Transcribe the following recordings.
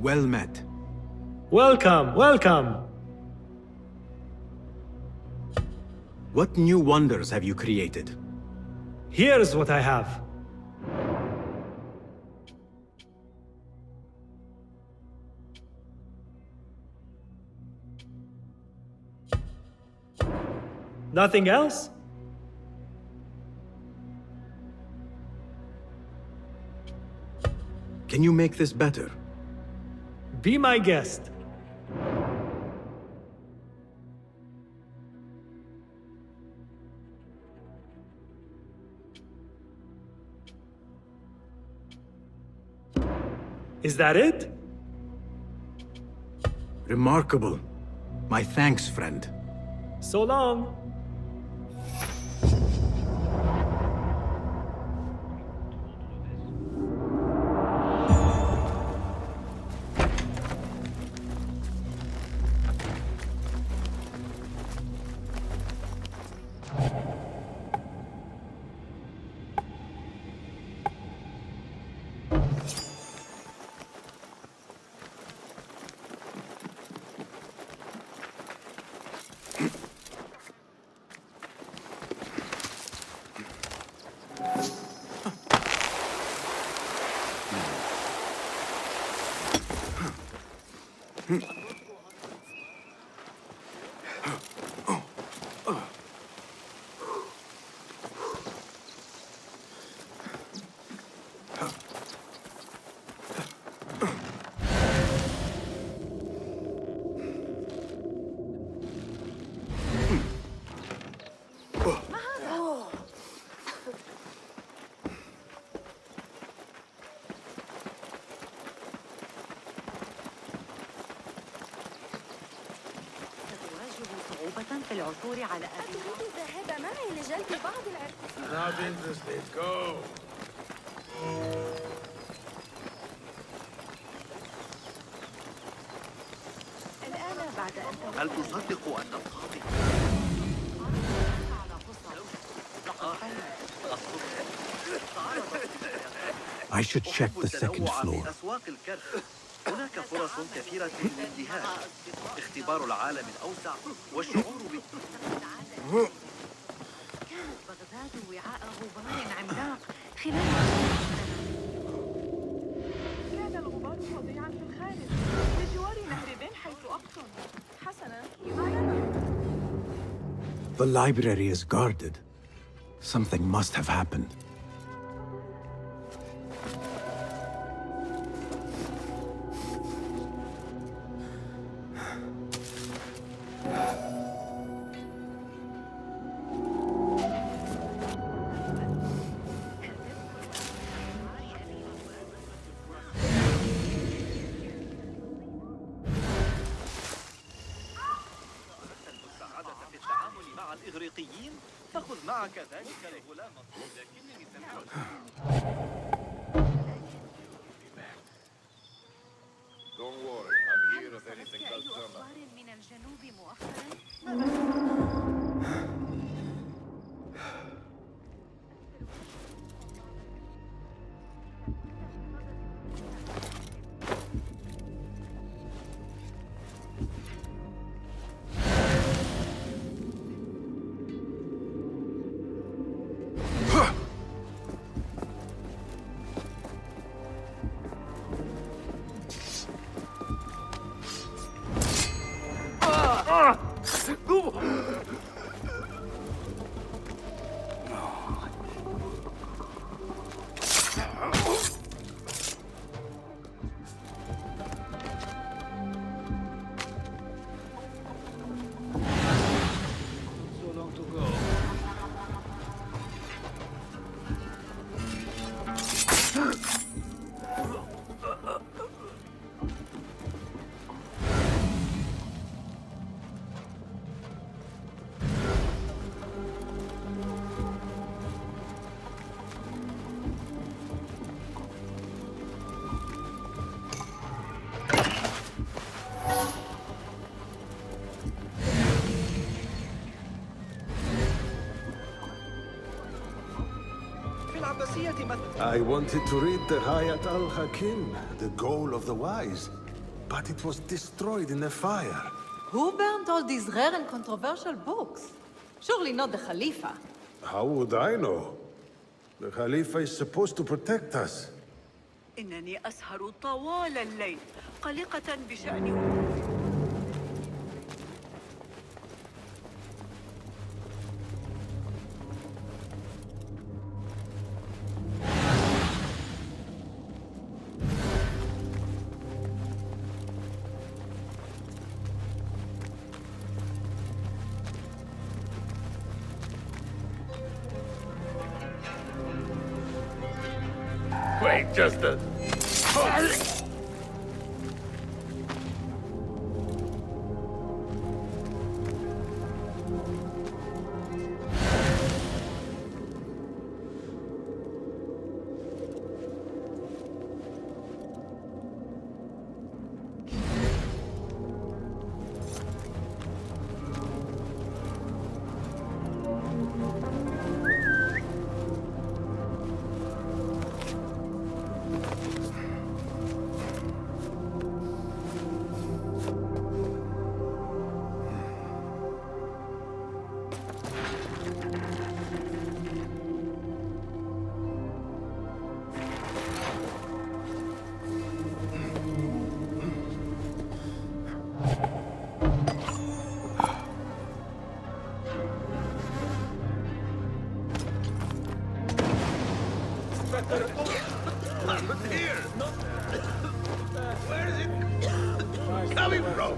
Well met. Welcome, welcome! What new wonders have you created? Here's what I have. Nothing else? Can you make this better? Be my guest. Is that it? Remarkable. My thanks, friend. So long. في العثور على أتريد الذهاب معي لجلب بعض العرق. Not interested. Go. الآن بعد أن هل تصدق أن القاضي I should check the second floor. أسواق الكرف. هناك فرص كثيرة للازدهار. اختبار العالم الأوسع والشعور كانت بغداد وعاء غبار عملاق خلال كان الغبار فظيعا في الخارج بجوار نهر بن حيث أقطن. حسنا The library is guarded. Something must have happened. الإغريقيين فخذ معك ذلك الغلام لكنني سمعت Don't worry, I'm here if anything does turn up. من الجنوب مؤخرا. I wanted to read the Hayat al-Hakim, the goal of the wise. but it was destroyed in a fire. Who burned all these rare and controversial books? Surely not the Khalifa. How would I know? The Khalifa is supposed to protect us. إنني أسهر طوال الليل قلقة بشأن Wait, just a... Here! Where is it coming from?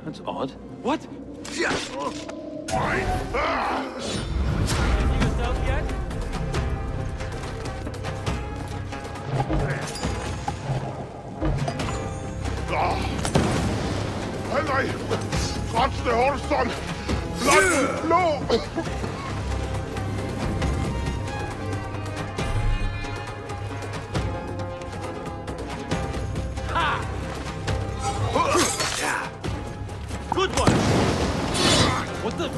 That's odd. What? And I touched the horse on blood flow. Good one! What the...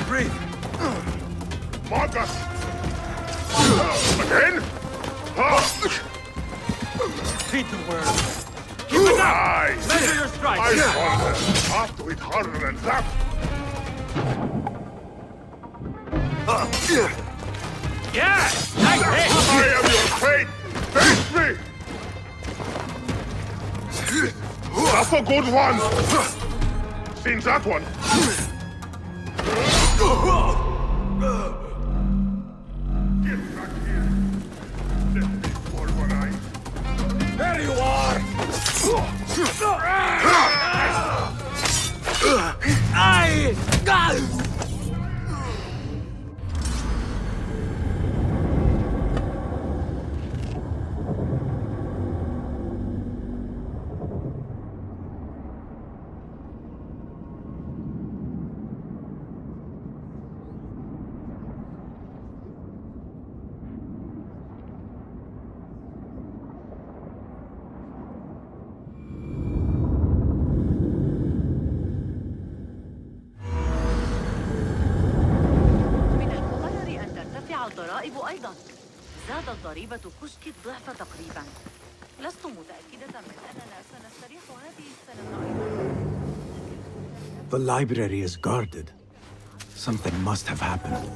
Breathe. Marcus! Again? Repeat the word. Keep it up! Measure your strike. I have to hit harder than that. Yes! I am your fate! Face me! That's a good one! Seen that one? الضرائب أيضاً. زادت ضريبة كشك الضعف تقريباً. لست متأكدة من أننا سنستريح هذه السنة أيضاً. The library is guarded. Something must have happened.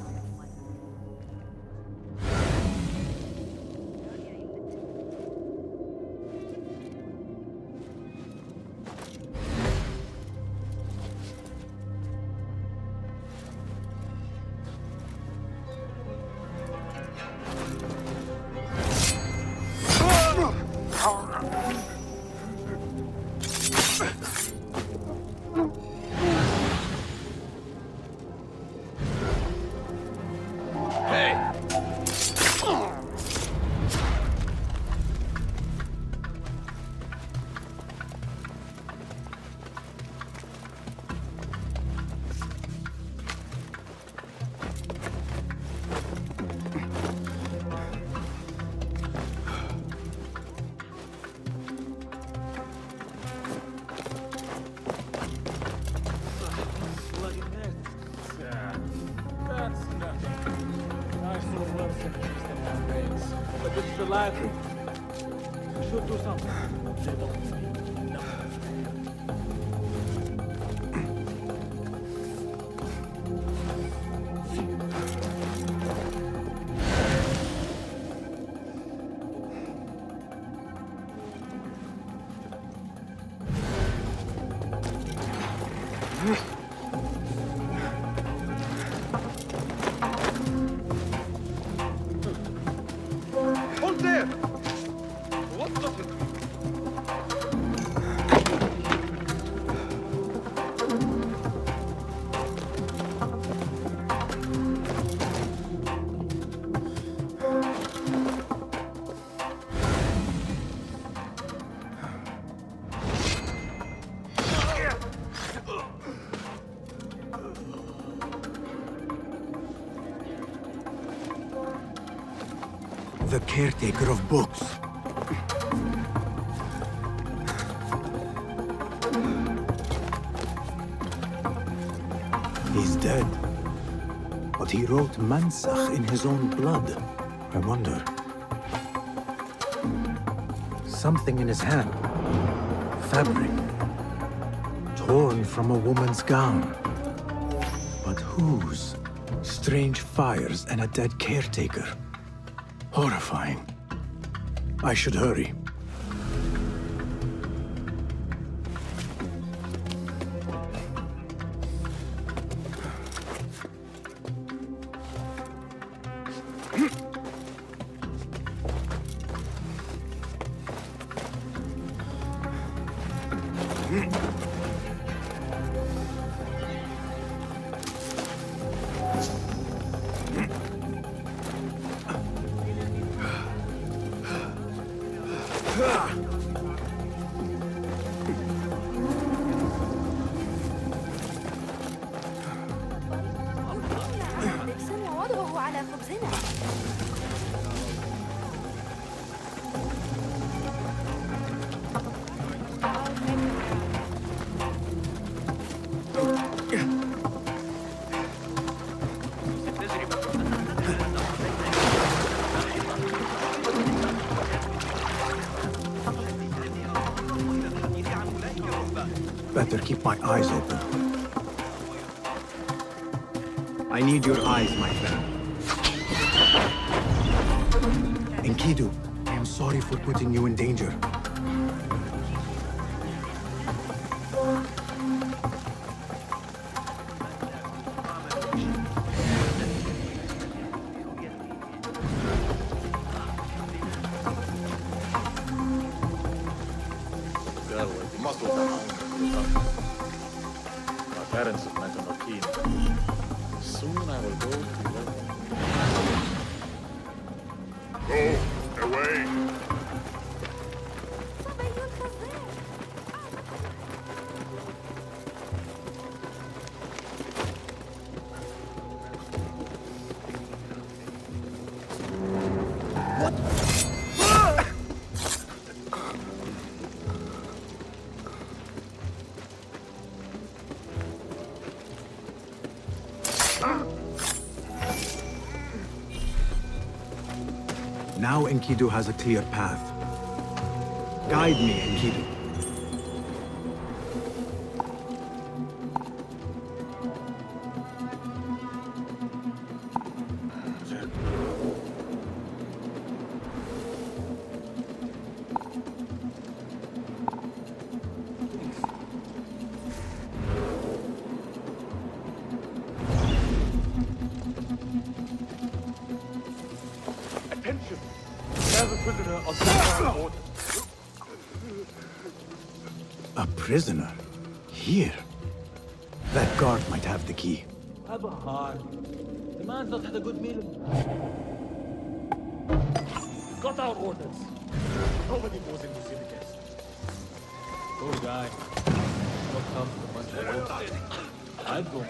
Should do something. They don't speak. No. Hold there! What the... The caretaker of books. He's dead. But he wrote Mansakh in his own blood. I wonder. Something in his hand. Fabric. Torn from a woman's gown. But whose? Strange fires and a dead caretaker. Horrifying. I should hurry. وضعه على خبزنا. Better keep my eyes open. I need your eyes, my friend. Enkidu, I am sorry for putting you in danger. My parents have met on a keen. Soon I will go to them. Go away. Now Enkidu has a clear path. Guide me, Enkidu. Attention! There's a prisoner of the Templar Order. A prisoner? Here? That guard might have the key. Have a heart. The man's not had a good meal. Got our orders. Nobody goes in to see the guests. Go, guy. Don't come to the bunch of roads. I'd go, man.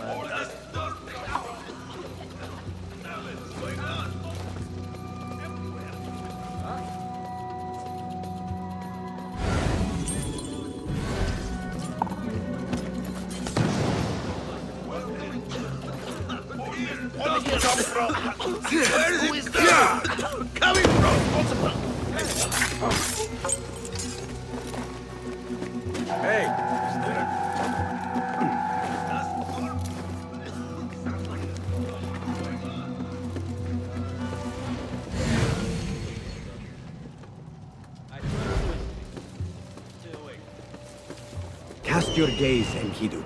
Where is that coming from? Hey! Cast your gaze, Enkidu.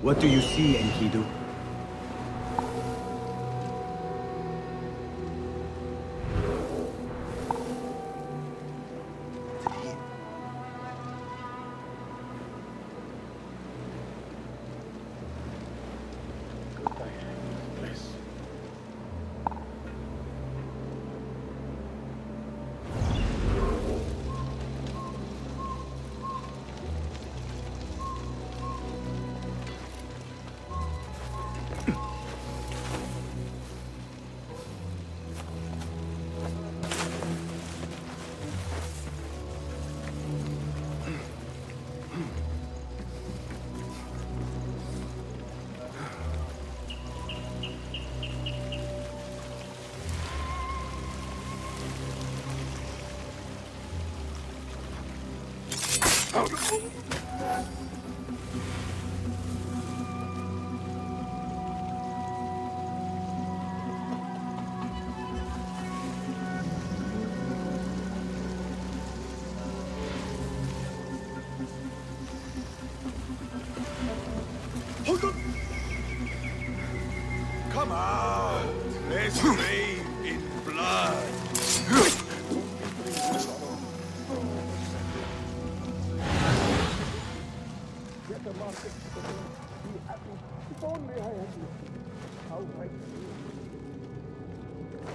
What do you see, Enkidu?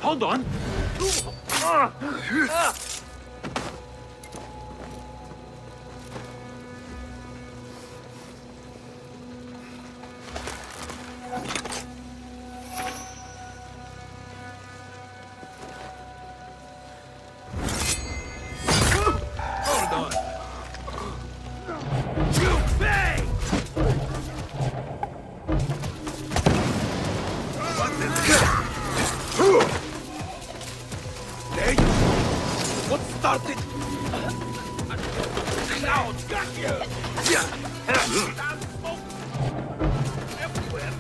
Hold on! What started? Clouds got you! Everywhere!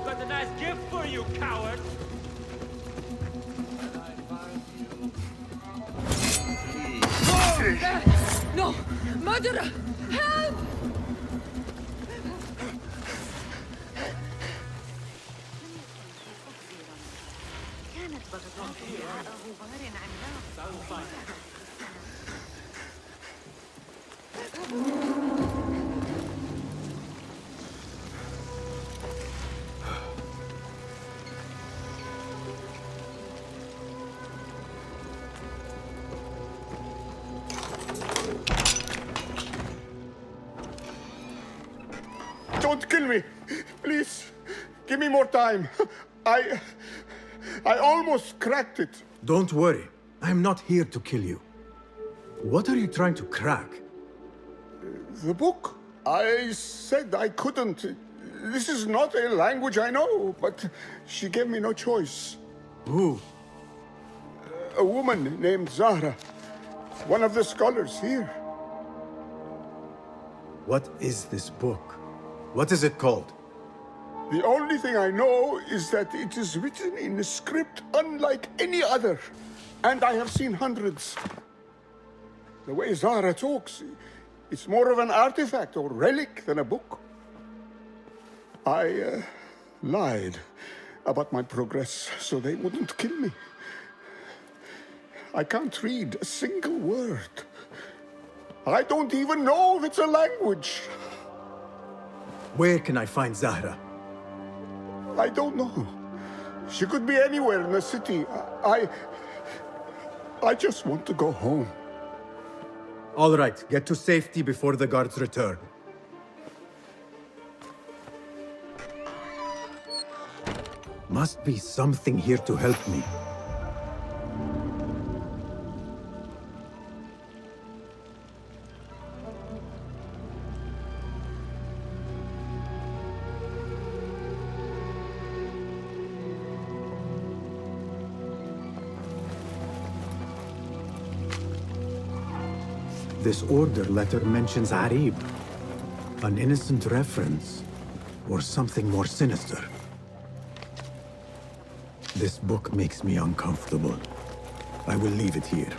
Got a nice gift for you, coward! No! Murderer! Help! كانت بغداد وراءه غبار عملاق. Don't kill me! Please, give me more time. I almost cracked it. Don't worry. I'm not here to kill you. What are you trying to crack? The book? I said I couldn't. This is not a language I know, but she gave me no choice. Who? A woman named Zahra. One of the scholars here. What is this book? What is it called? The only thing I know is that it is written in a script unlike any other. And I have seen hundreds. The way Zahra talks, it's more of an artifact or relic than a book. I lied about my progress so they wouldn't kill me. I can't read a single word. I don't even know if it's a language. Where can I find Zahra? I don't know. She could be anywhere in the city. I just want to go home. All right, get to safety before the guards return. Must be something here to help me. This order letter mentions Arib. An innocent reference, or something more sinister. This book makes me uncomfortable. I will leave it here.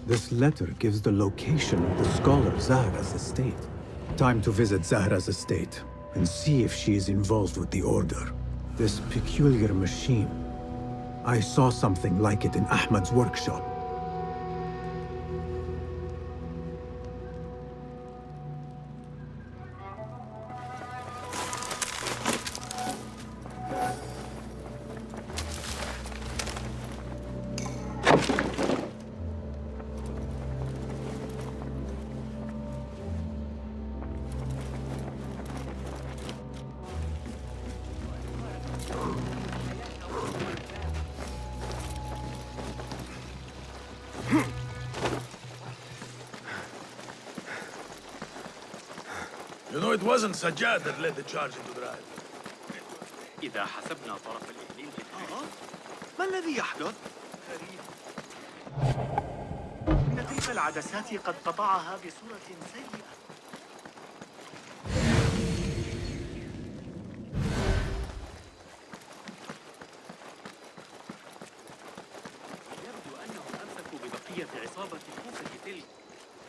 This letter gives the location of the scholar Zahra's estate. Time to visit Zahra's estate and see if she is involved with the order. This peculiar machine. I saw something like it in Ahmad's workshop. You know, it wasn't Sajjad that led the charge into drive. إذا حسبنا طرف الإهليل ما الذي يحدث؟ غريب. إن تلك العدسات قد قطعها بصورة سيئة. يبدو أنهم أمسكوا ببقية عصابة الكوفة تلك.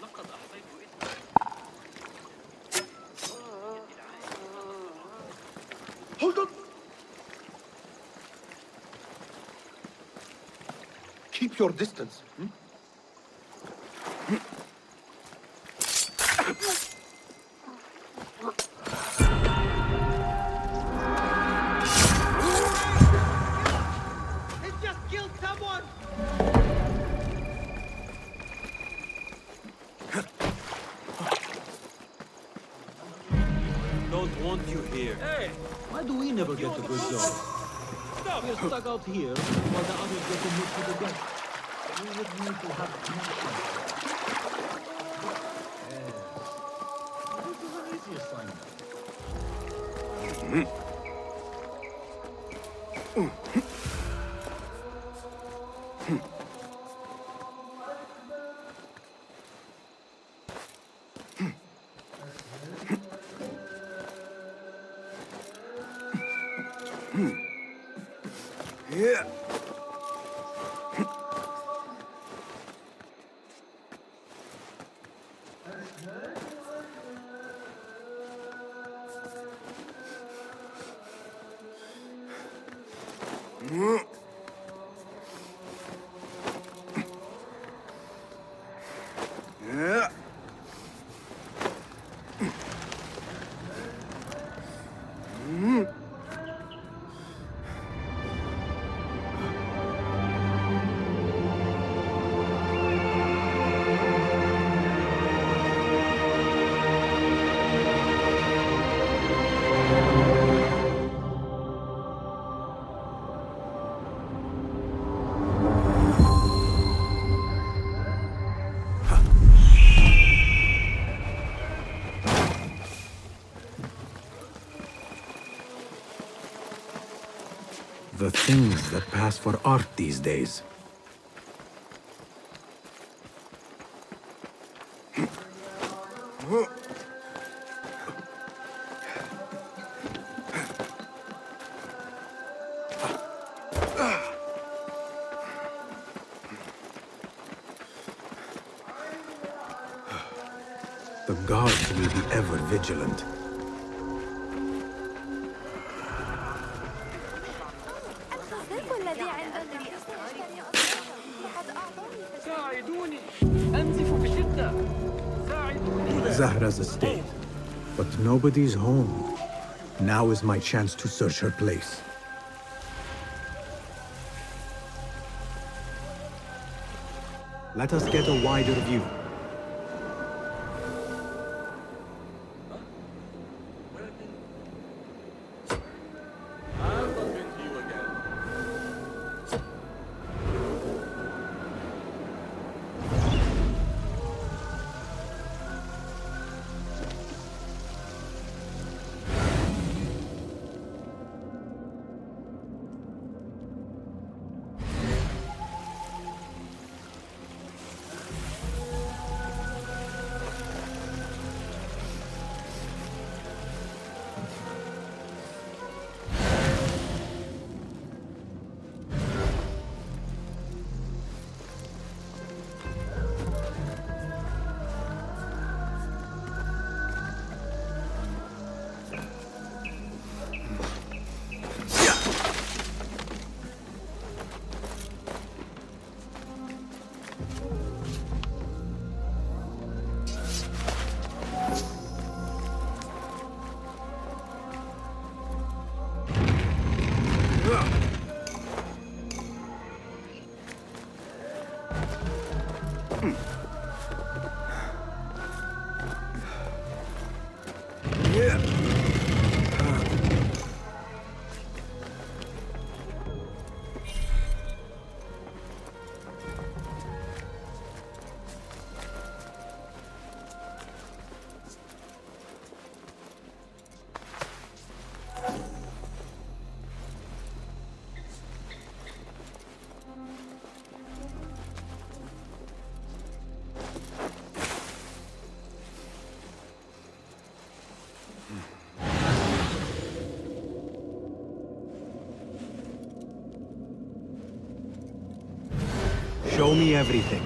لقد أحصيت اسمها. Hold on! Keep your distance. It just killed someone! Don't want you here. Hey! Why do we never get the good job? We're stuck out here while the others get to move to the deck. We would need to have connection. Yes. This is an easy assignment. Yeah. Yeah. The things that pass for art these days. The gods will be ever vigilant. Zahra's estate. But nobody's home. Now is my chance to search her place. Let us get a wider view. Show me everything.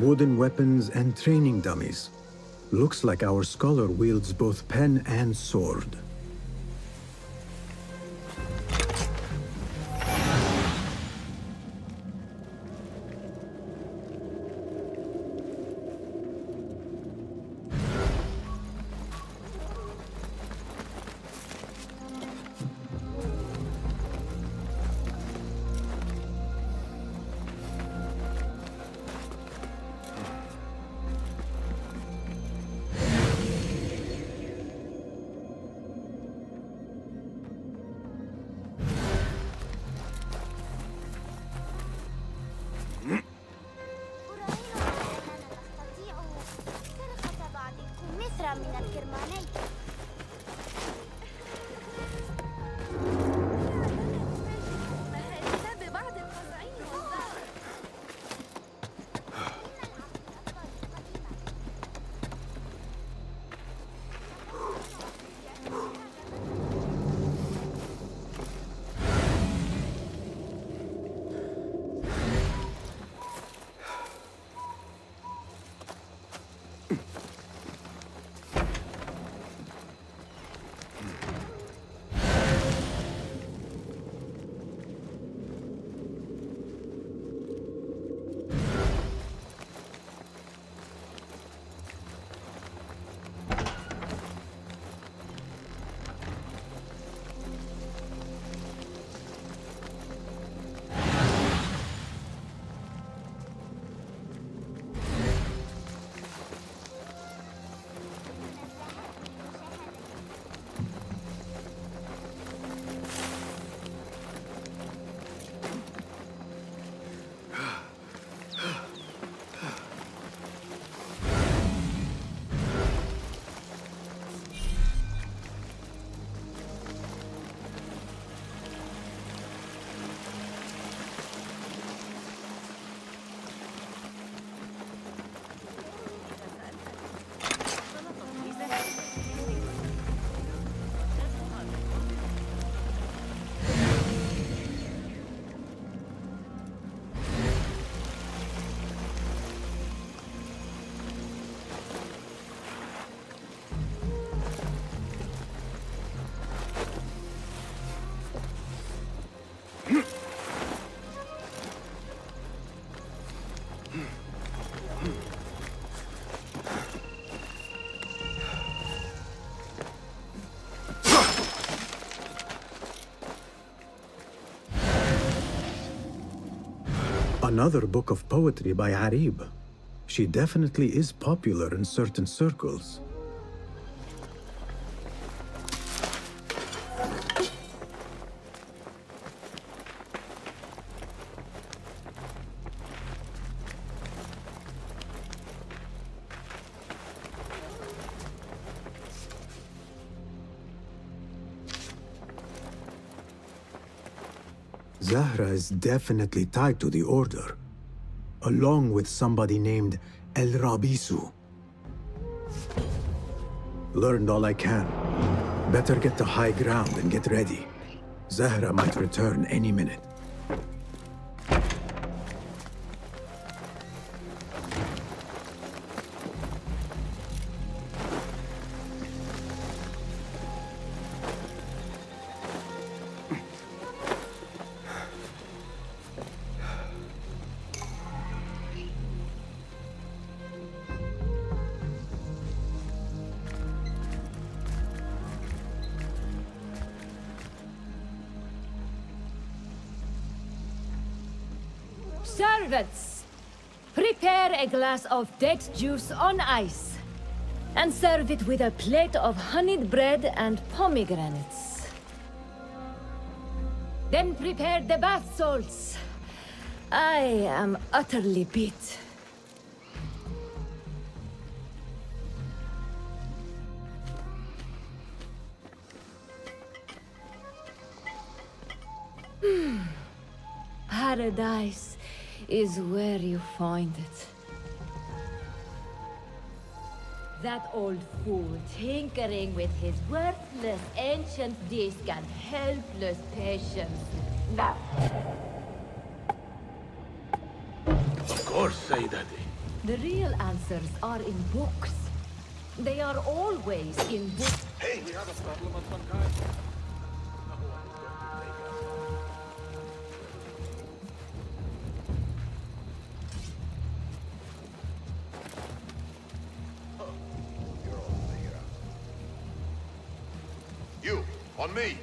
Wooden weapons and training dummies. Looks like our scholar wields both pen and sword. Another book of poetry by Arib. She definitely is popular in certain circles. Zahra is definitely tied to the Order, along with somebody named El Rabisu. Learned all I can. Better get to high ground and get ready. Zahra might return any minute. Servants, prepare a glass of date juice on ice, and serve it with a plate of honeyed bread and pomegranates. Then prepare the bath salts. I am utterly beat. Paradise is where you find it. That old fool tinkering with his worthless ancient disc and helpless patience. Now. Of course, Sayyidati. The real answers are in books. They are always in books. Hey, we have a problem of some kind. You, on me.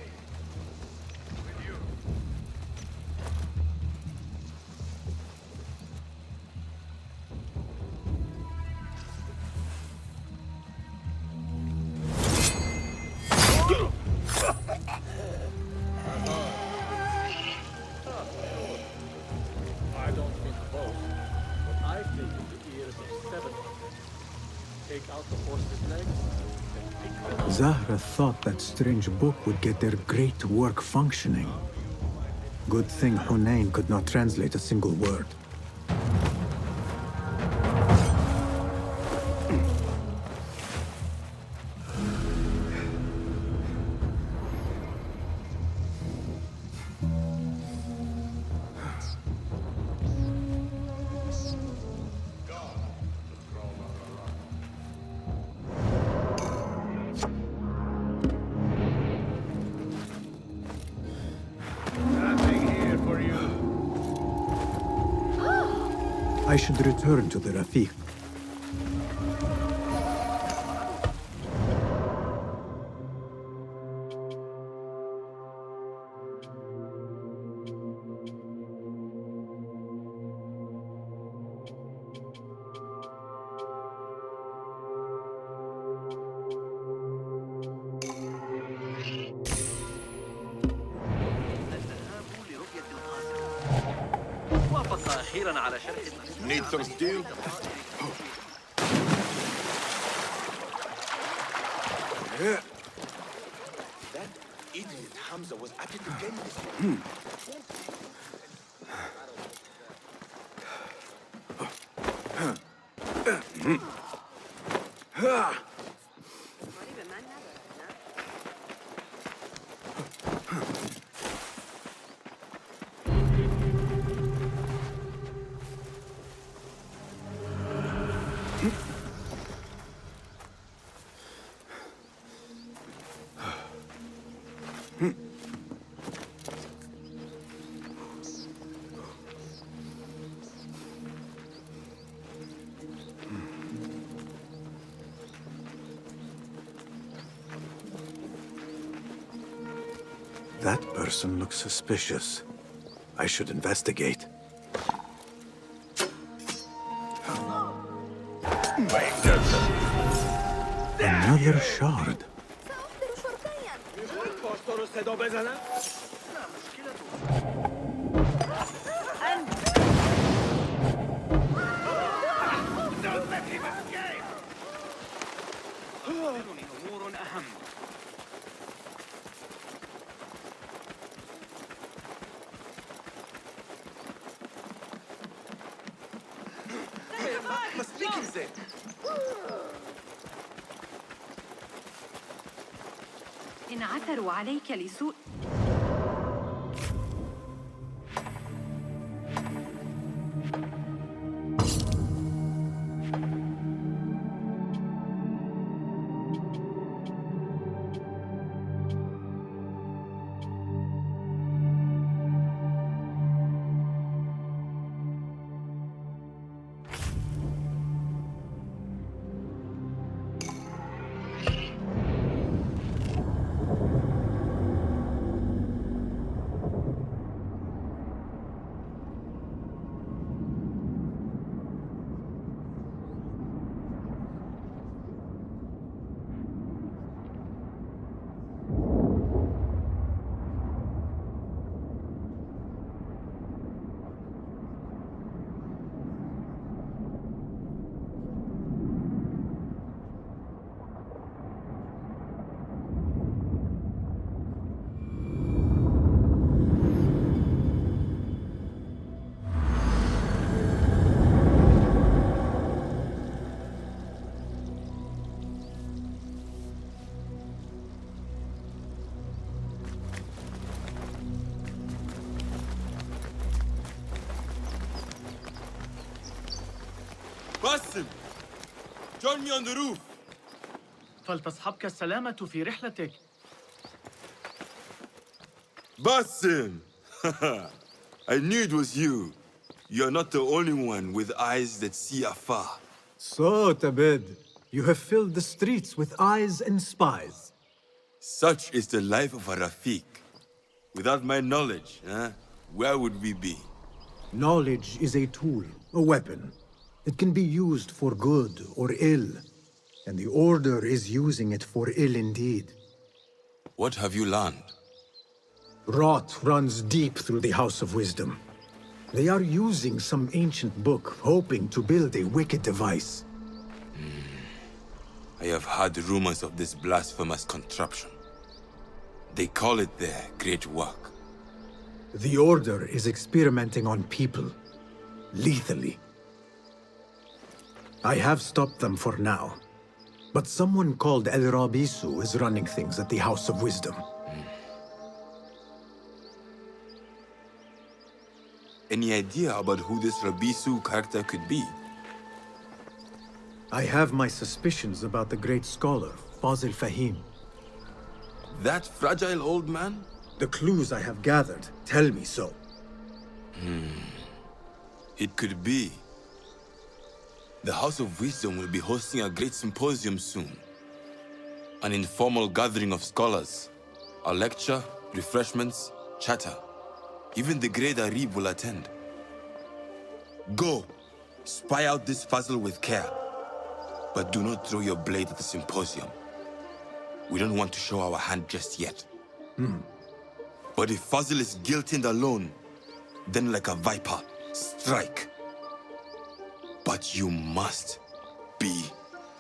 I don't think both, but I've taken the ears of 700. Take out the horse's legs, then pick them up. Zahra thought that strange book would get their great work functioning. Good thing Hunayn could not translate a single word. I should return to the Rafiq. وافق أخيرا على شرح Need some steel? That idiot Hamza was at it again this morning. That person looks suspicious. I should investigate. Another shard. إن عثروا عليك لسوء Basim! Join me on the roof! فلتصحبك السلامة في رحلتك. Basim! I knew it was you. You're not the only one with eyes that see afar. So, Tabed, you have filled the streets with eyes and spies. Such is the life of a Rafiq. Without my knowledge, where would we be? Knowledge is a tool, a weapon. It can be used for good or ill, and the Order is using it for ill indeed. What have you learned? Rot runs deep through the House of Wisdom. They are using some ancient book, hoping to build a wicked device. I have heard rumors of this blasphemous contraption. They call it their great work. The Order is experimenting on people, lethally. I have stopped them for now, but someone called El Rabisu is running things at the House of Wisdom. Any idea about who this Rabisu character could be? I have my suspicions about the great scholar, Fazil Fahim. That fragile old man? The clues I have gathered tell me so. It could be. The House of Wisdom will be hosting a great symposium soon. An informal gathering of scholars. A lecture, refreshments, chatter. Even the great Arib will attend. Go, spy out this puzzle with care. But do not throw your blade at the symposium. We don't want to show our hand just yet. But if Fazil is guilty and alone, then like a viper, strike. But you must be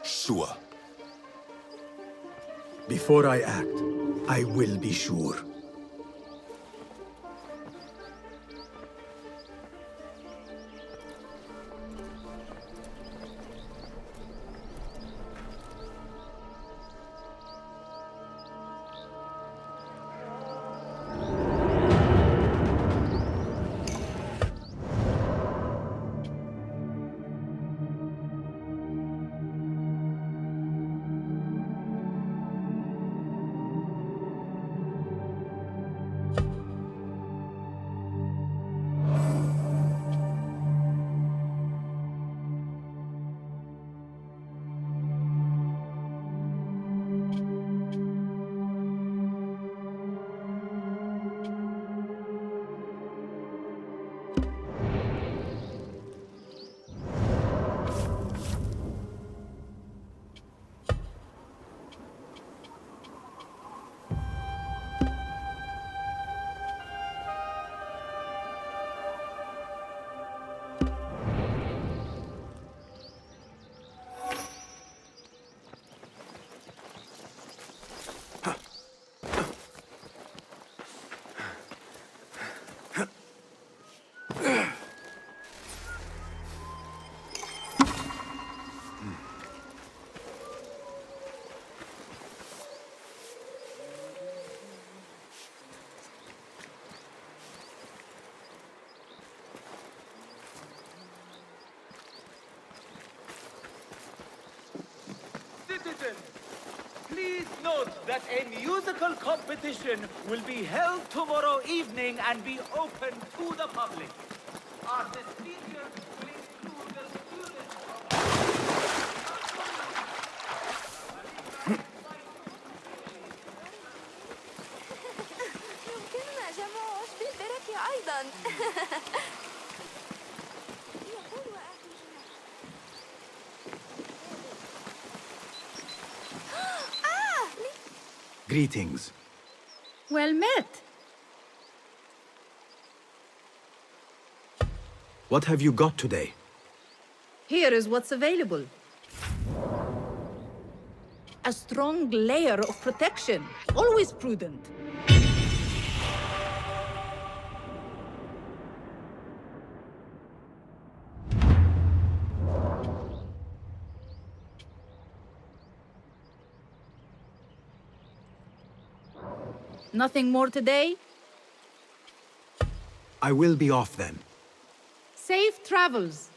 sure. Before I act, I will be sure. note that a musical competition will be held tomorrow evening and be open to the public. The speakers will include the students يمكننا جمع عشب البرك أيضا. Greetings. Well met. What have you got today? Here is what's available. A strong layer of protection, always prudent. Nothing more today? I will be off then. Safe travels.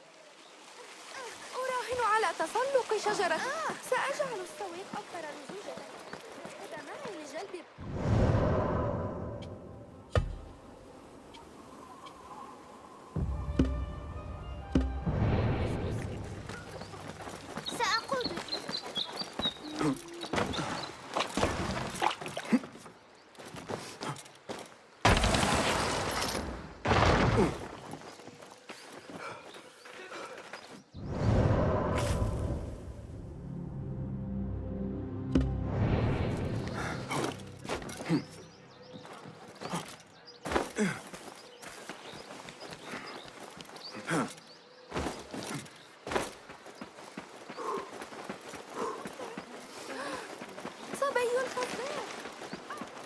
أراهن على تسلق شجرة. سأجعل السويق أكثر لزوجة. اتحد معي لجلب. سأقود.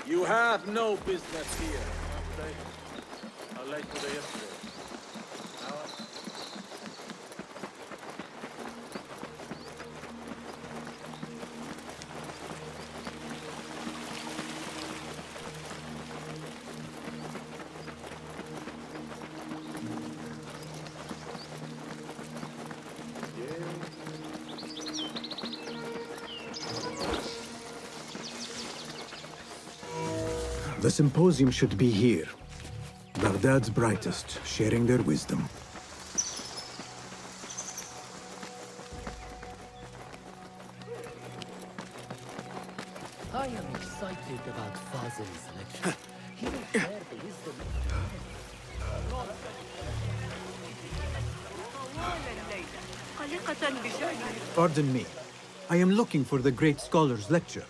You have no business here. I like today yesterday. The symposium should be here. Baghdad's brightest, sharing their wisdom. I am excited about Fazil's lecture. He will share the wisdom of Pardon me. I am looking for the great scholar's lecture.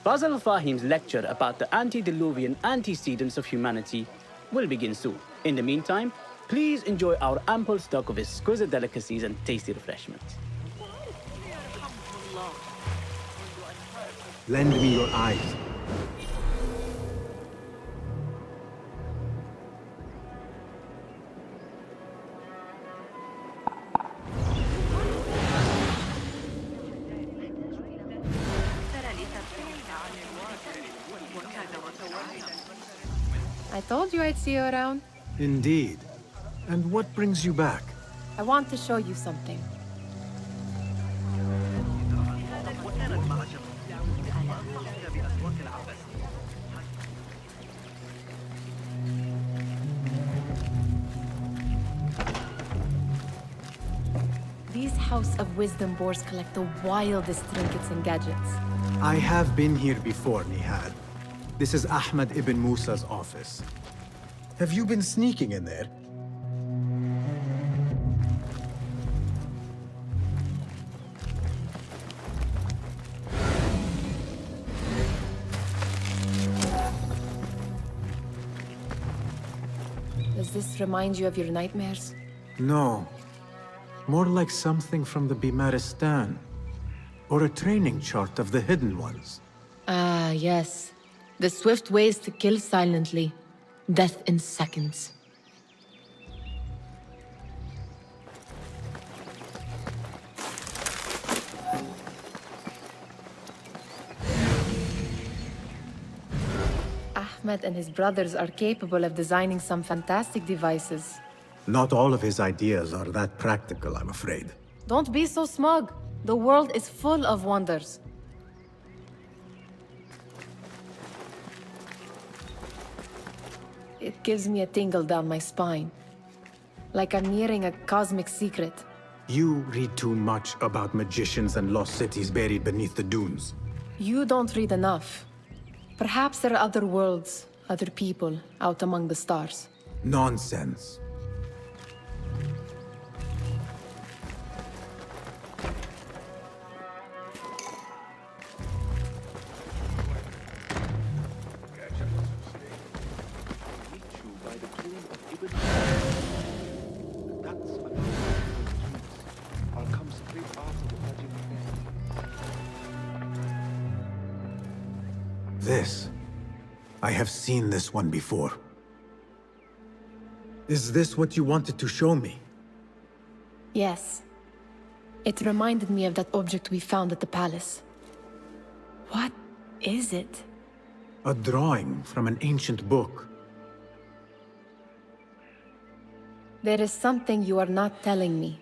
Fazl Fahim's lecture about the antediluvian antecedents of humanity will begin soon. In the meantime, please enjoy our ample stock of exquisite delicacies and tasty refreshments. Lend me your eyes. I told you I'd see you around. Indeed. And what brings you back? I want to show you something. These House of Wisdom boars collect the wildest trinkets and gadgets. I have been here before, Nihad. This is Ahmed Ibn Musa's office. Have you been sneaking in there? Does this remind you of your nightmares? No. More like something from the Bimaristan. Or a training chart of the Hidden Ones. Ah, yes. The swift ways to kill silently. Death in seconds. Ahmed and his brothers are capable of designing some fantastic devices. Not all of his ideas are that practical, I'm afraid. Don't be so smug. The world is full of wonders. It gives me a tingle down my spine. Like I'm nearing a cosmic secret. You read too much about magicians and lost cities buried beneath the dunes. You don't read enough. Perhaps there are other worlds, other people, out among the stars. Nonsense. This. I have seen this one before. Is this what you wanted to show me? Yes. It reminded me of that object we found at the palace. What is it? A drawing from an ancient book. There is something you are not telling me.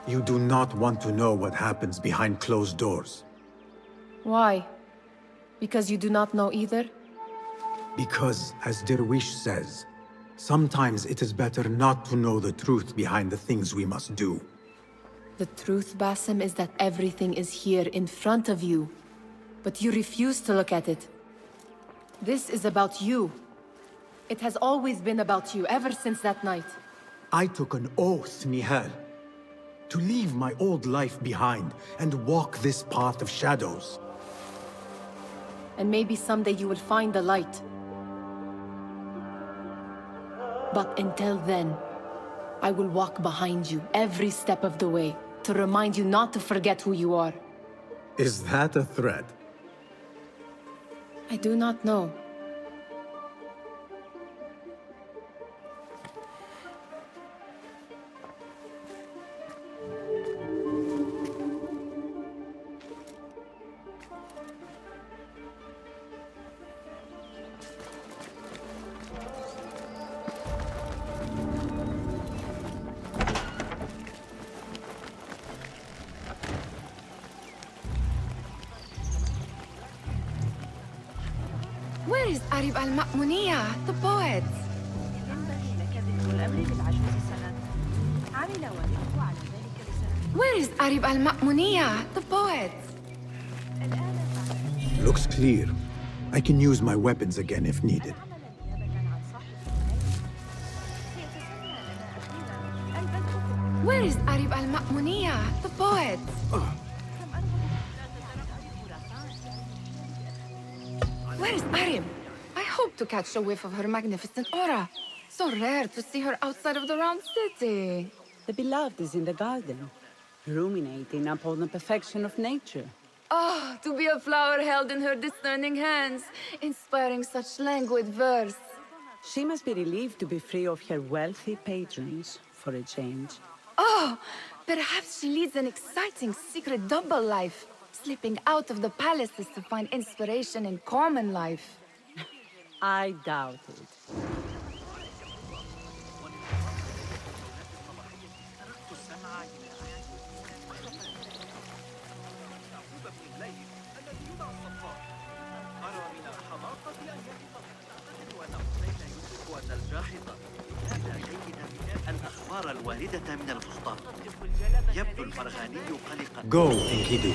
You do not want to know what happens behind closed doors. Why? Because you do not know either? Because, as Derwish says, sometimes it is better not to know the truth behind the things we must do. The truth, Basim, is that everything is here in front of you. But you refuse to look at it. This is about you. It has always been about you, ever since that night. I took an oath, Nihal, to leave my old life behind and walk this path of shadows. And maybe someday you will find the light. But until then, I will walk behind you every step of the way to remind you not to forget who you are. Is that a threat? I do not know. Where is Arib al-Ma'muniya, the poet? Where is Arib al-Ma'muniya, the poet? Looks clear. I can use my weapons again if needed. Where is Arib al-Ma'muniya, the poet? Where is Arib? I hope to catch a whiff of her magnificent aura. So rare to see her outside of the round city. The beloved is in the garden, ruminating upon the perfection of nature. Oh, to be a flower held in her discerning hands, inspiring such languid verse. She must be relieved to be free of her wealthy patrons, for a change. Oh, perhaps she leads an exciting secret double life, slipping out of the palaces to find inspiration in common life. I doubt it. الأخبار الواردة من الفسطاط يبدو الفرغاني قلقا. Go, Enkidu.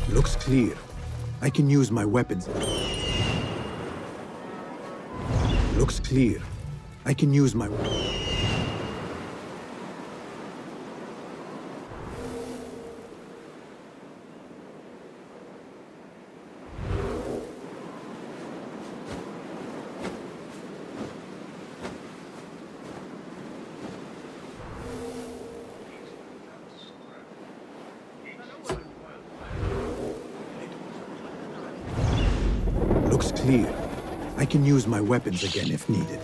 Looks clear. I can use my weapons. Looks clear. I can use my... Looks clear. I can use my weapons again if needed.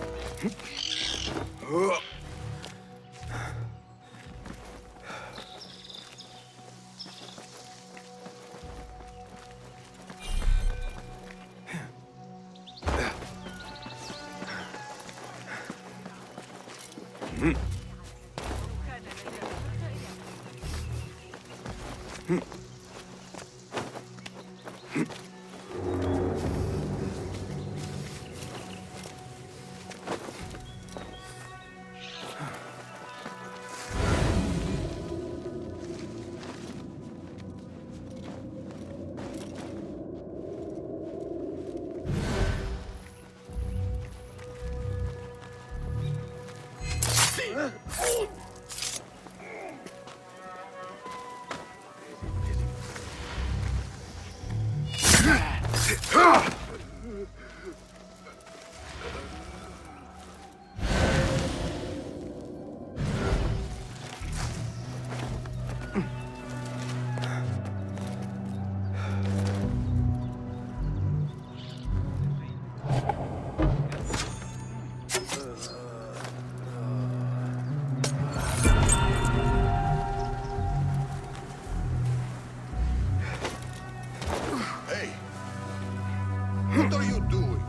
What are you doing?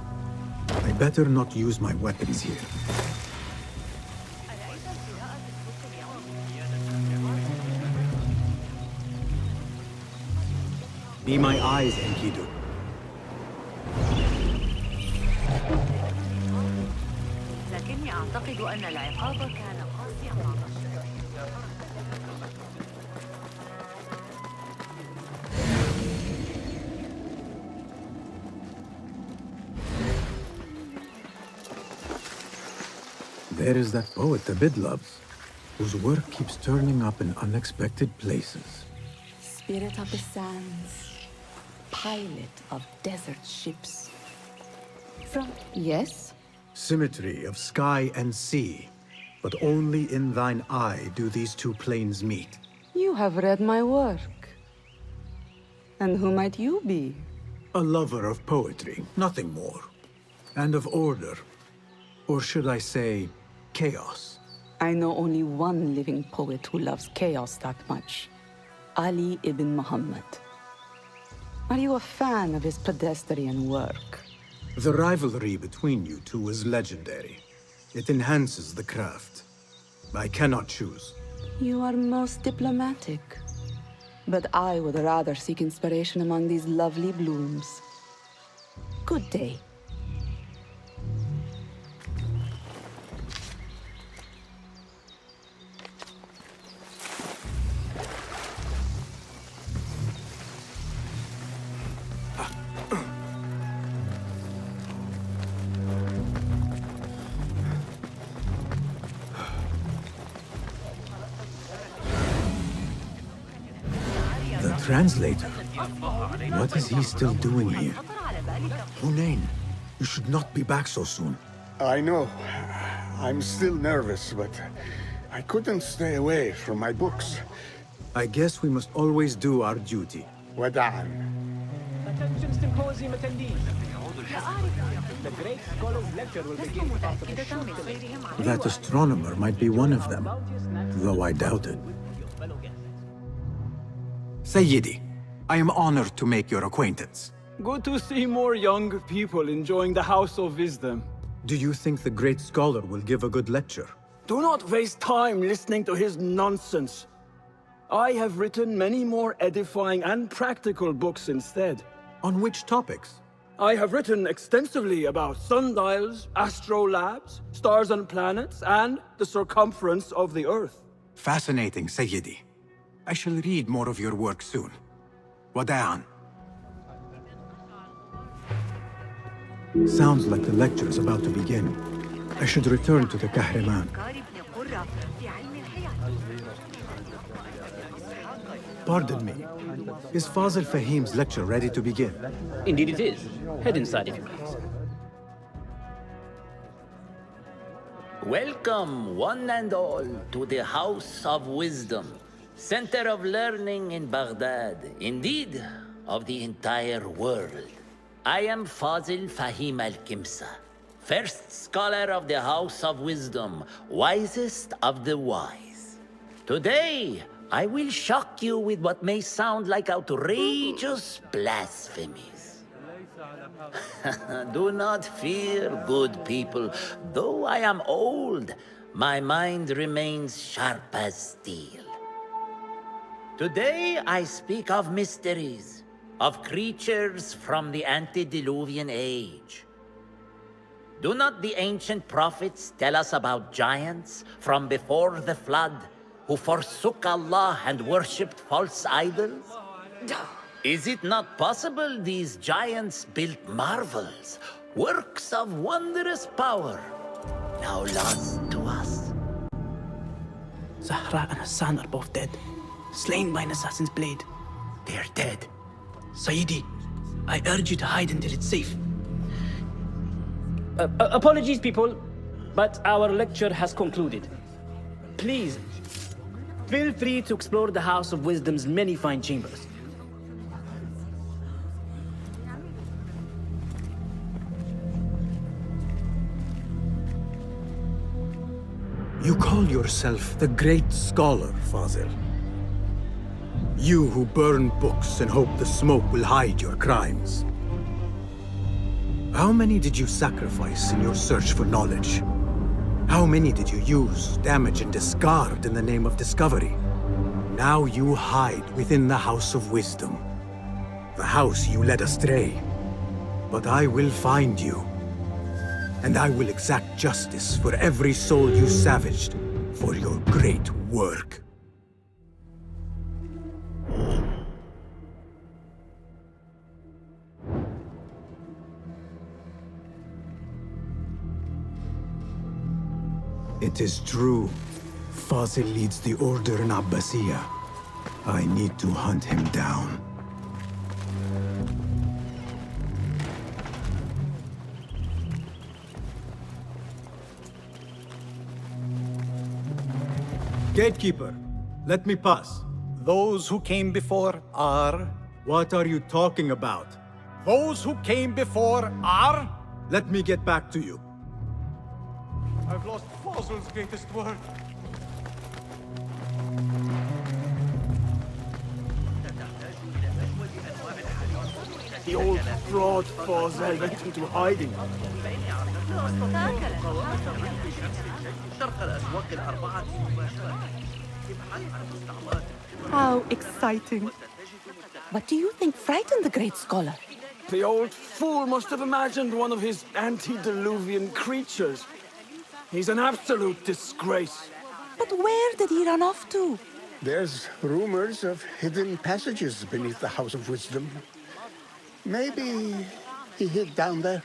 I better not use my weapons here. Be my eyes, Enkidu. لكني أعتقد أن العقاب كان قاسيا مع There is that poet the Bid loves, whose work keeps turning up in unexpected places. Spirit of the sands, pilot of desert ships. Yes? Symmetry of sky and sea, but only in thine eye do these two planes meet. You have read my work. And who might you be? A lover of poetry, nothing more. And of order. Or should I say, chaos. I know only one living poet who loves chaos that much. Ali ibn Muhammad. Are you a fan of his pedestrian work? The rivalry between you two is legendary. It enhances the craft. I cannot choose. You are most diplomatic. But I would rather seek inspiration among these lovely blooms. Good day. Translator? What is he still doing here? Hunain, you should not be back so soon. I know. I'm still nervous, but I couldn't stay away from my books. I guess we must always do our duty. Wada'an. Attention symposium attendees. The great scholar's lecture will begin after a short delay. That astronomer might be one of them, though I doubt it. Sayyidi, I am honored to make your acquaintance. Good to see more young people enjoying the House of Wisdom. Do you think the great scholar will give a good lecture? Do not waste time listening to his nonsense. I have written many more edifying and practical books instead. On which topics? I have written extensively about sundials, astrolabes, stars and planets, and the circumference of the Earth. Fascinating, Sayyidi. I shall read more of your work soon. Wada'an. Sounds like the lecture is about to begin. I should return to the Kahraman. Pardon me. Is Fazil Fahim's lecture ready to begin? Indeed it is. Head inside if you please. Welcome, one and all, to the House of Wisdom, center of learning in Baghdad, indeed, of the entire world. I am Fazil Fahim al-Kimsa, first scholar of the House of Wisdom, wisest of the wise. Today, I will shock you with what may sound like outrageous blasphemies. Do not fear, good people. Though I am old, my mind remains sharp as steel. Today I speak of mysteries, of creatures from the antediluvian age. Do not the ancient prophets tell us about giants from before the flood who forsook Allah and worshipped false idols? Is it not possible these giants built marvels, works of wondrous power, now lost to us? Zahra and Hassan are both dead, slain by an assassin's blade. They are dead. Sayyidi, I urge you to hide until it's safe. Apologies, people, but our lecture has concluded. Please, feel free to explore the House of Wisdom's many fine chambers. You call yourself the great scholar, Fazil. You who burn books and hope the smoke will hide your crimes. How many did you sacrifice in your search for knowledge? How many did you use, damage, and discard in the name of discovery? Now you hide within the House of Wisdom. The house you led astray. But I will find you. And I will exact justice for every soul you savaged for your great work. It is true. Fazil leads the Order in Abbasiyah. I need to hunt him down. Gatekeeper, let me pass. Those who came before are... What are you talking about? Those who came before are... Let me get back to you. I've lost Fazil's greatest word. The old fraud Fazil went into hiding. How exciting. What do you think frightened the great scholar? The old fool must have imagined one of his antediluvian creatures. He's an absolute disgrace. But where did he run off to? There's rumors of hidden passages beneath the House of Wisdom. Maybe he hid down there.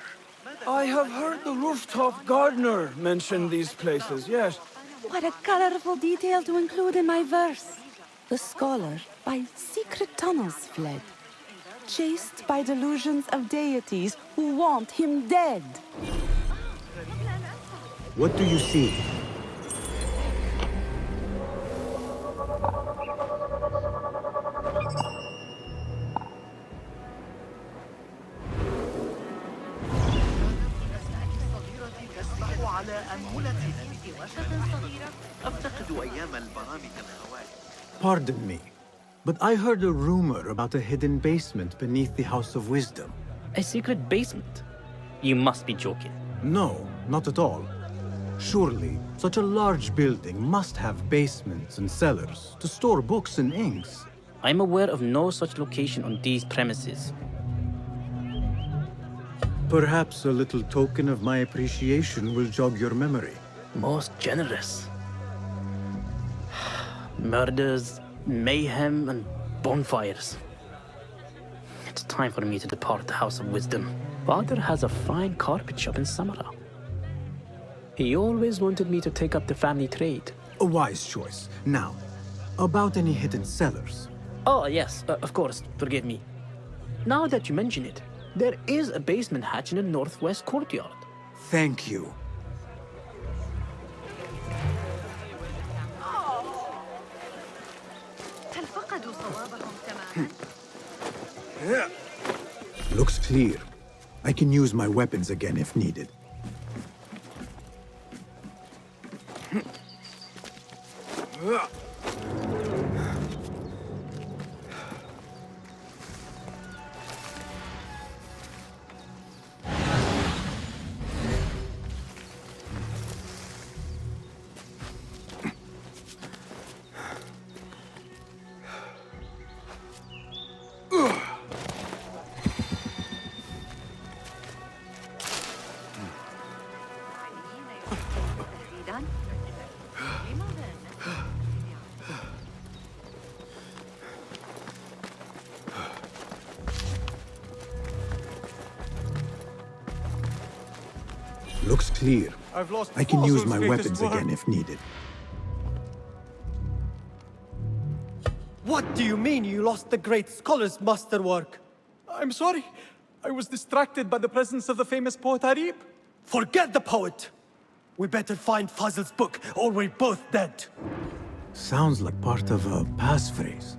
I have heard the rooftop gardener mention these places, yes. What a colorful detail to include in my verse. The scholar by secret tunnels fled, chased by delusions of deities who want him dead. What do you see? Pardon me, but I heard a rumor about a hidden basement beneath the House of Wisdom. A secret basement? You must be joking. No, not at all. Surely, such a large building must have basements and cellars to store books and inks. I'm aware of no such location on these premises. Perhaps a little token of my appreciation will jog your memory. Most generous. Murders, mayhem, and bonfires. It's time for me to depart the House of Wisdom. Father has a fine carpet shop in Samarra. He always wanted me to take up the family trade. A wise choice. Now, about any hidden cellars? Oh, yes, of course, forgive me. Now that you mention it, there is a basement hatch in the northwest courtyard. Thank you. Looks clear. I can use my weapons again if needed. الصبيان؟ لماذا Looks clear. I've lost I can use Fazl's my greatest weapons work. again if needed. What do you mean you lost the great scholar's masterwork? I'm sorry. I was distracted by the presence of the famous poet Arib. Forget the poet! We better find Fazl's book, or we're both dead. Sounds like part of a passphrase.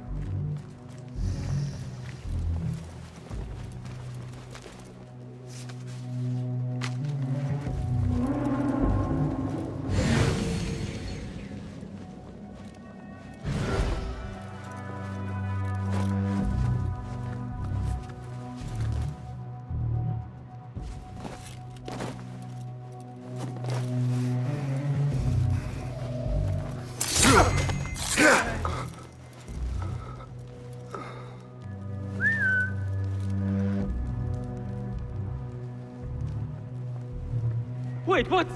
Wait, what?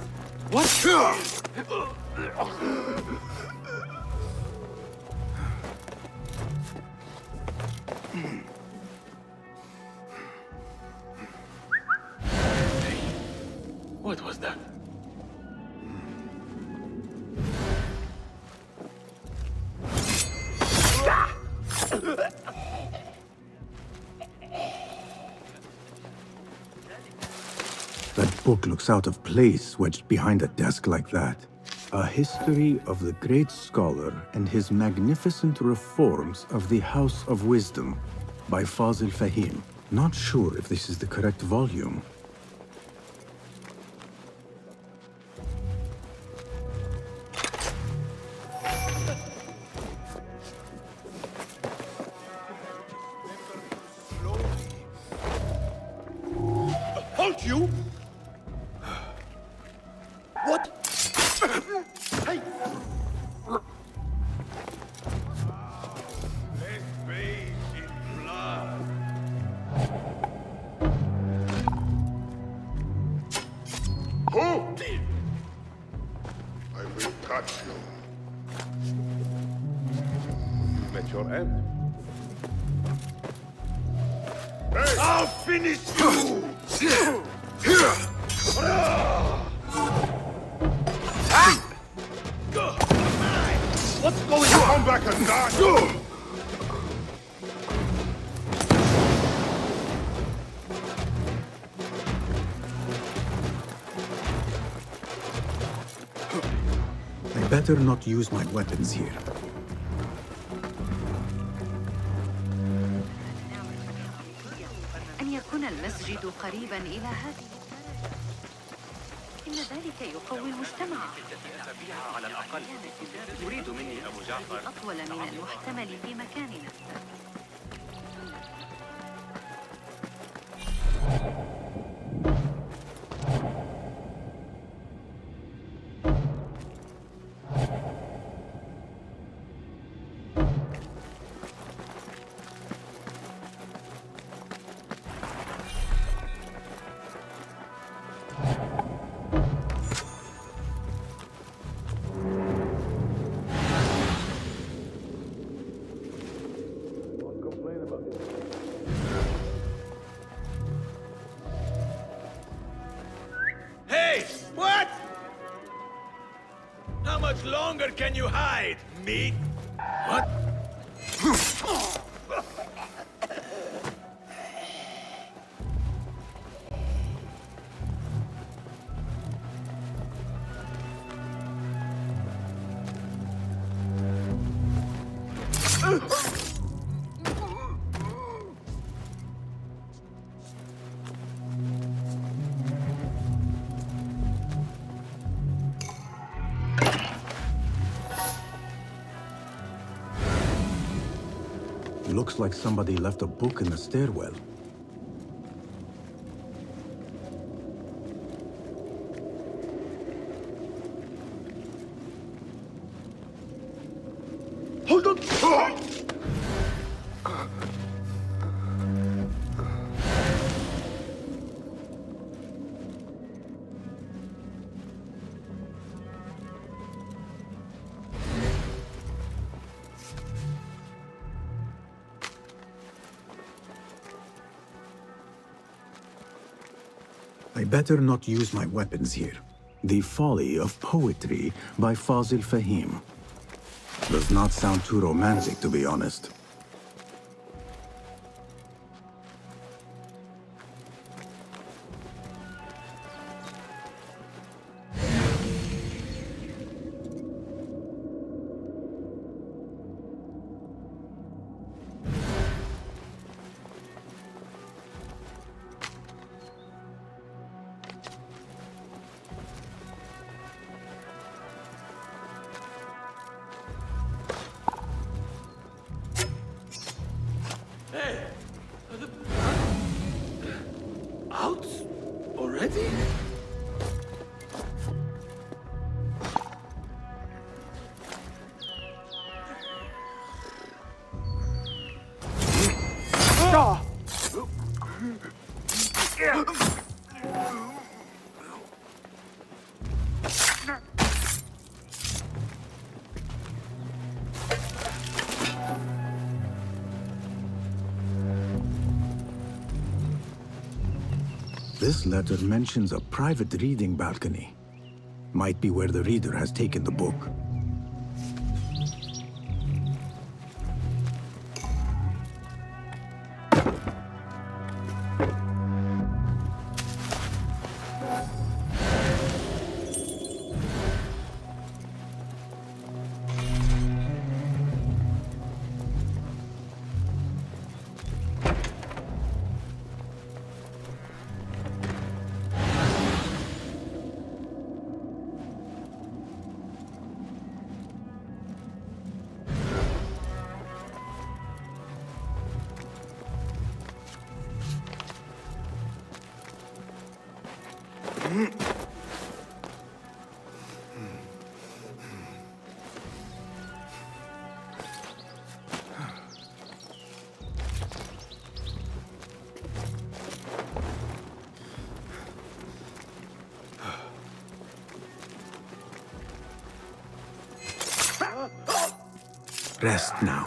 What? What was that? That book looks out of place wedged behind a desk like that. A history of the great scholar and his magnificent reforms of the House of Wisdom by Fazil Fahim. Not sure if this is the correct volume. Halt you! What? Hey! Let's bathe in blood. Who? I will catch you. You've met your end. Hey! I'll finish you! What's going on? Come back and die! I better not use my weapons here. أن يكون المسجد قريبا إلى هذه الدرجة إن ذلك يقوي المجتمع على الأقل تريد مني أبو جعفر أطول من المحتمل في مكاننا Hey! What? How much longer can you hide, meat? What? Looks like somebody left a book in the stairwell. Hold on! I better not use my weapons here. The Folly of Poetry by Fazil Fahim. Does not sound too romantic, to be honest. Out? Already? This letter mentions a private reading balcony. Might be where the reader has taken the book. Rest now.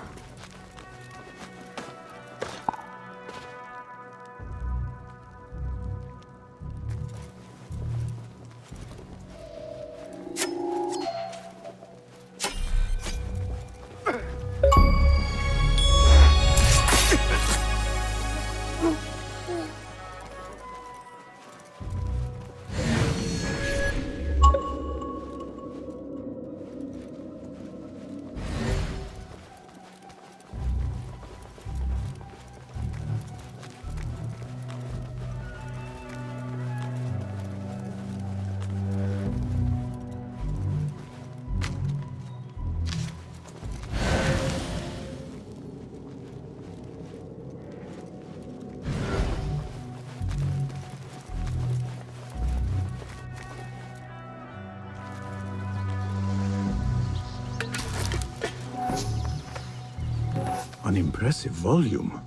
An impressive volume,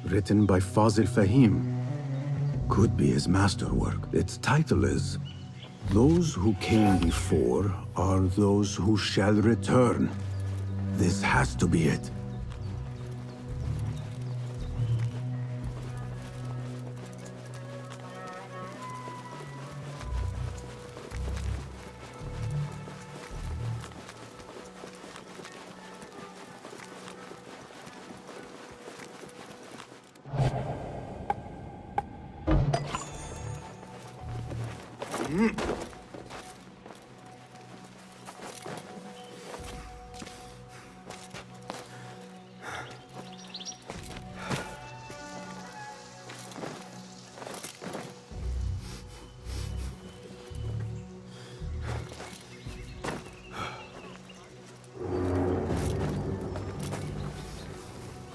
written by Fazil Fahim. Could be his masterwork. Its title is, "Those who came before are those who shall return." This has to be it.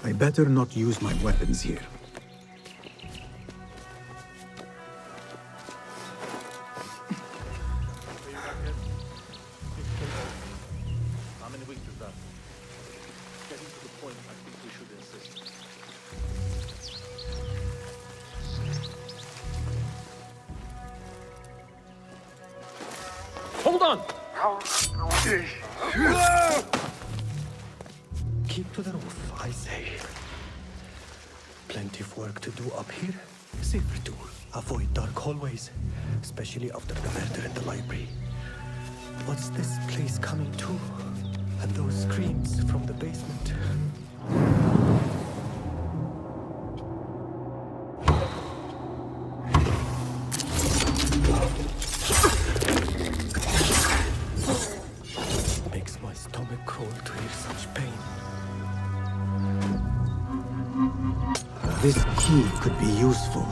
I better not use my weapons here. How many weeks is that? Getting to the point, I think we should insist. Hold on! Keep to the roof, I say. Plenty of work to do up here. Safer tool. Avoid dark hallways, especially after the murder in the library. What's this place coming to? And those screams from the basement. Makes my stomach crawl to hear such pain. This key could be useful.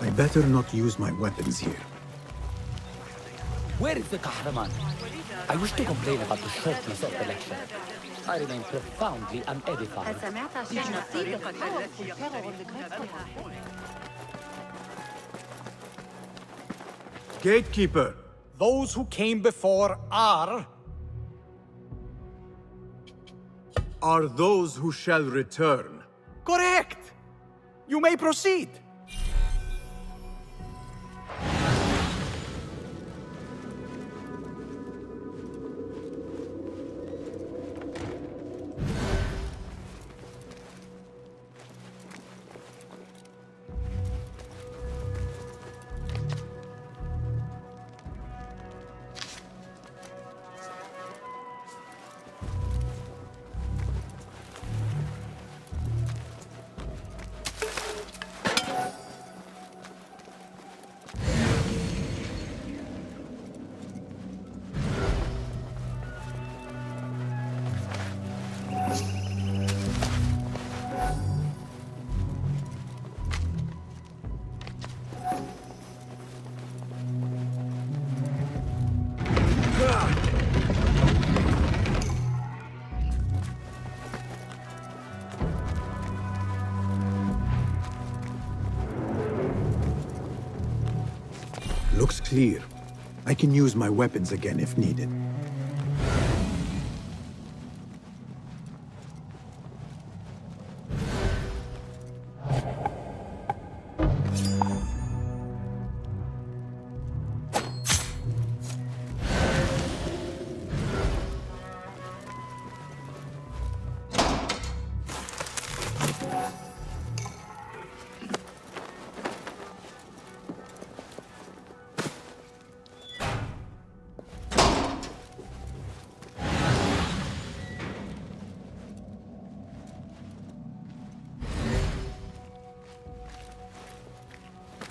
I better not use my weapons here. Where is the Kahraman? I wish to complain about the shortness of the lecture. I remain profoundly unedified. Gatekeeper! Those who came before are those who shall return. correct! You may proceed. Looks clear. I can use my weapons again if needed.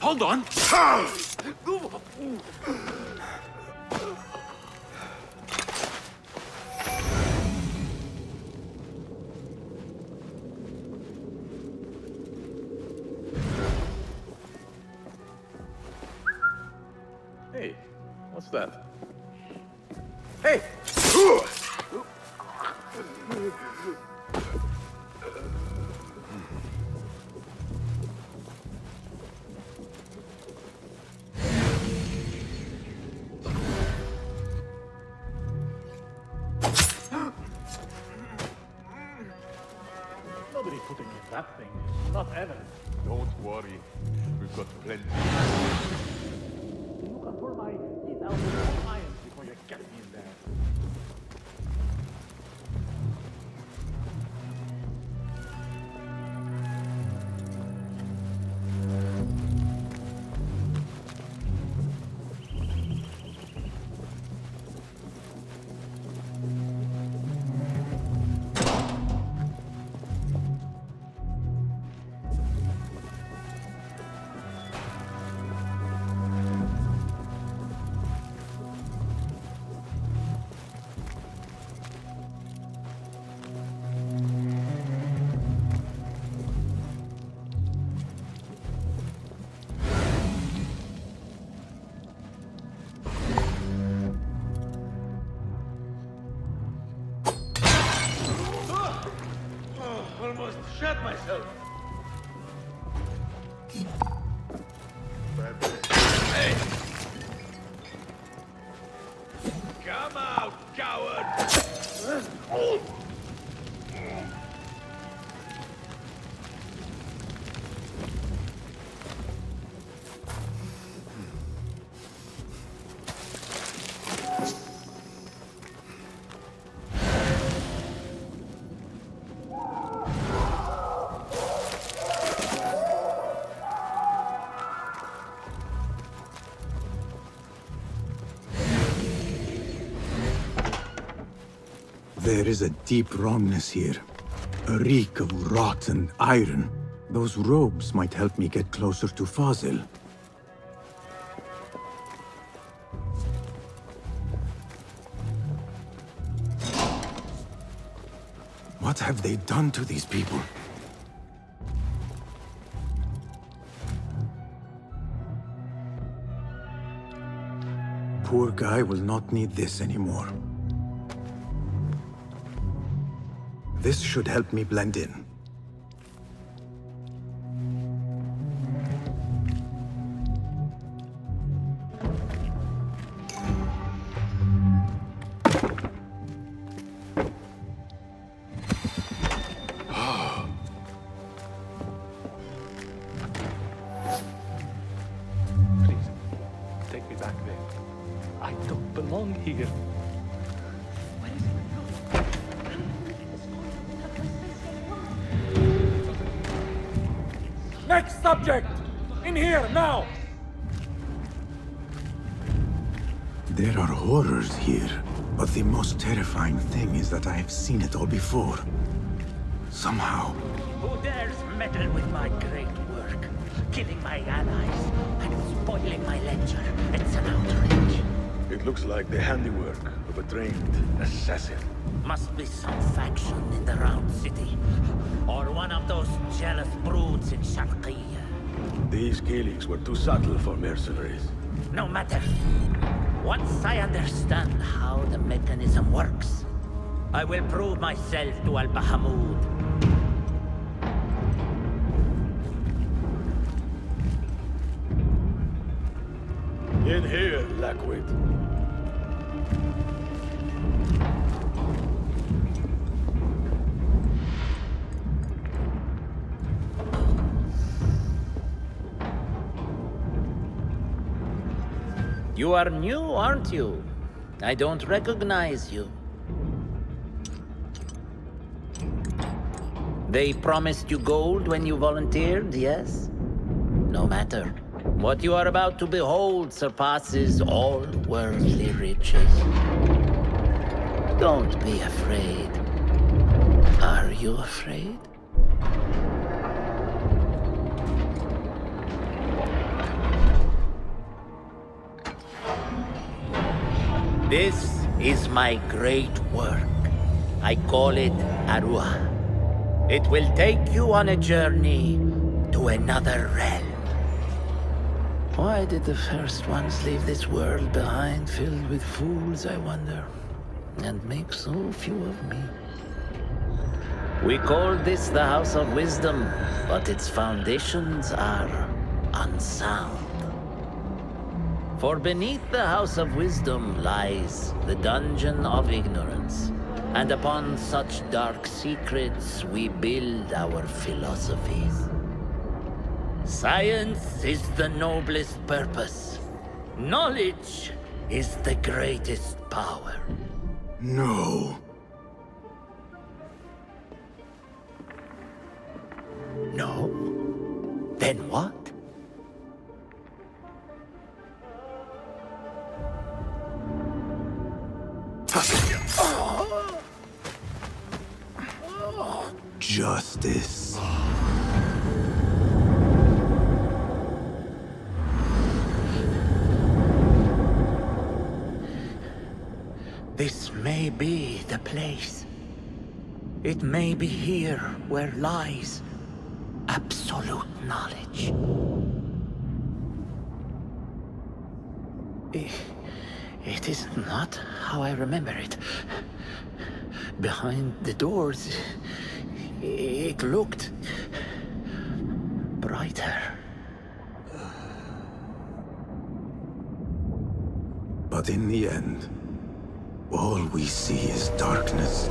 Hold on! Hey, what's that? Hey! Nobody's putting in that thing. Not ever. Don't worry. We've got plenty. You can pour my teeth out with irons before you get me in there. Almost shot myself. Hey! Come out, coward! There is a deep wrongness here. A reek of rotten iron. Those robes might help me get closer to Fazil. What have they done to these people? Poor guy will not need this anymore. This should help me blend in. Please, take me back there. I don't belong here. Next subject! In here, now! There are horrors here, but the most terrifying thing is that I have seen it all before. Somehow. Who dares meddle with my great work? Killing my allies and spoiling my lecture. It's an outrage. It looks like the handiwork of a trained assassin. Must be some faction in the Round City. Or one of those jealous broods in Sharqiyya. These killings were too subtle for mercenaries. No matter. Once I understand how the mechanism works, I will prove myself to Al-Bahamud. In here, Lackwit. You are new, aren't you? I don't recognize you. They promised you gold when you volunteered, yes? No matter. What you are about to behold surpasses all worldly riches. Don't be afraid. Are you afraid? This is my great work. I call it Aruah. It will take you on a journey to another realm. Why did the first ones leave this world behind filled with fools, I wonder, and make so few of me? We called this the House of Wisdom, but its foundations are unsound. For beneath the House of Wisdom lies the Dungeon of Ignorance, and upon such dark secrets we build our philosophies. Science is the noblest purpose. Knowledge is the greatest power. No. No? Then what? Justice. This may be the place. It may be here where lies absolute knowledge. It is not how I remember it. Behind the doors, it looked brighter. But in the end, all we see is darkness.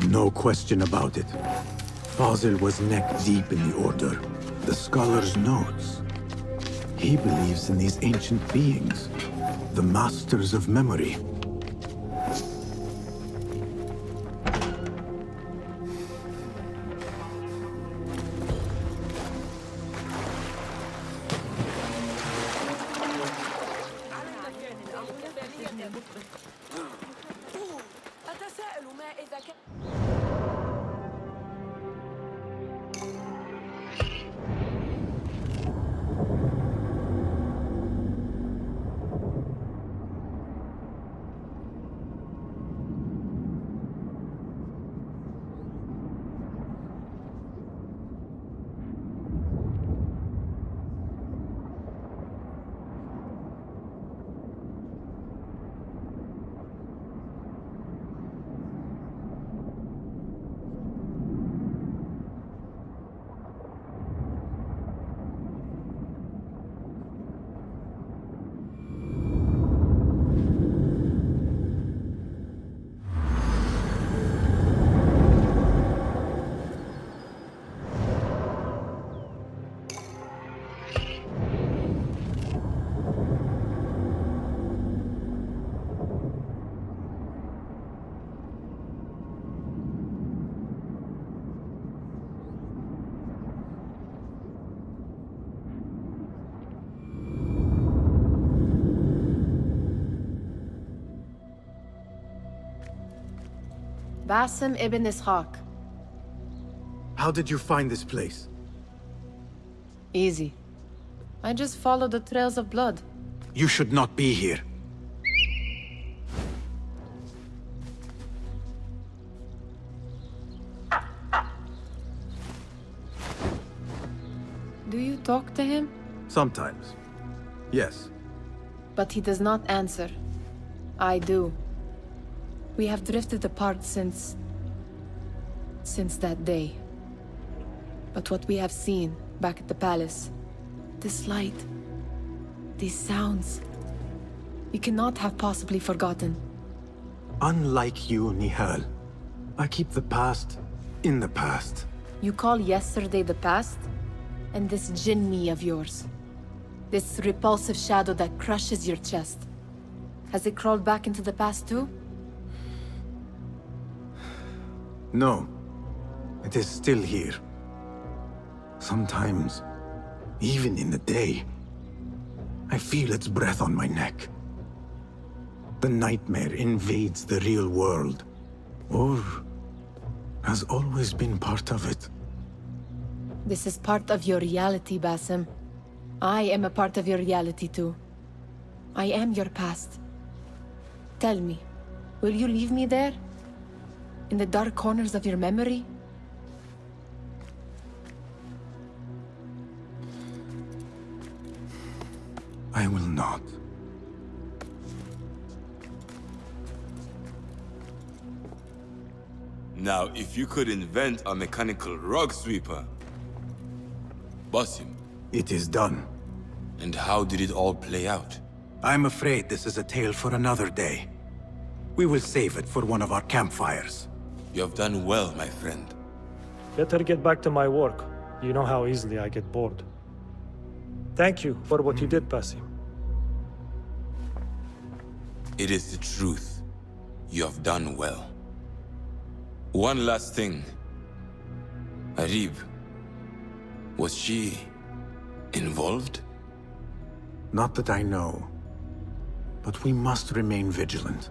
No question about it. Fazil was neck-deep in the Order. The scholar's notes. He believes in these ancient beings, the masters of memory. Basim Ibn Ishaq. How did you find this place? Easy. I just followed the trails of blood. You should not be here. Do you talk to him? Sometimes. Yes. But he does not answer. I do. We have drifted apart since that day. But what we have seen back at the palace, this light, these sounds, we cannot have possibly forgotten. Unlike you, Nihal, I keep the past in the past. You call yesterday the past? And this jinni of yours, this repulsive shadow that crushes your chest, has it crawled back into the past too? No. It is still here. Sometimes, even in the day, I feel its breath on my neck. The nightmare invades the real world, or has always been part of it. This is part of your reality, Basim. I am a part of your reality too. I am your past. Tell me, will you leave me there? In the dark corners of your memory? I will not. Now, if you could invent a mechanical rug sweeper. Basim. It is done. And how did it all play out? I'm afraid this is a tale for another day. We will save it for one of our campfires. You have done well, my friend. Better get back to my work. You know how easily I get bored. Thank you for what you did, Basim. It is the truth. You have done well. One last thing. Arib. Was she involved? Not that I know. But we must remain vigilant.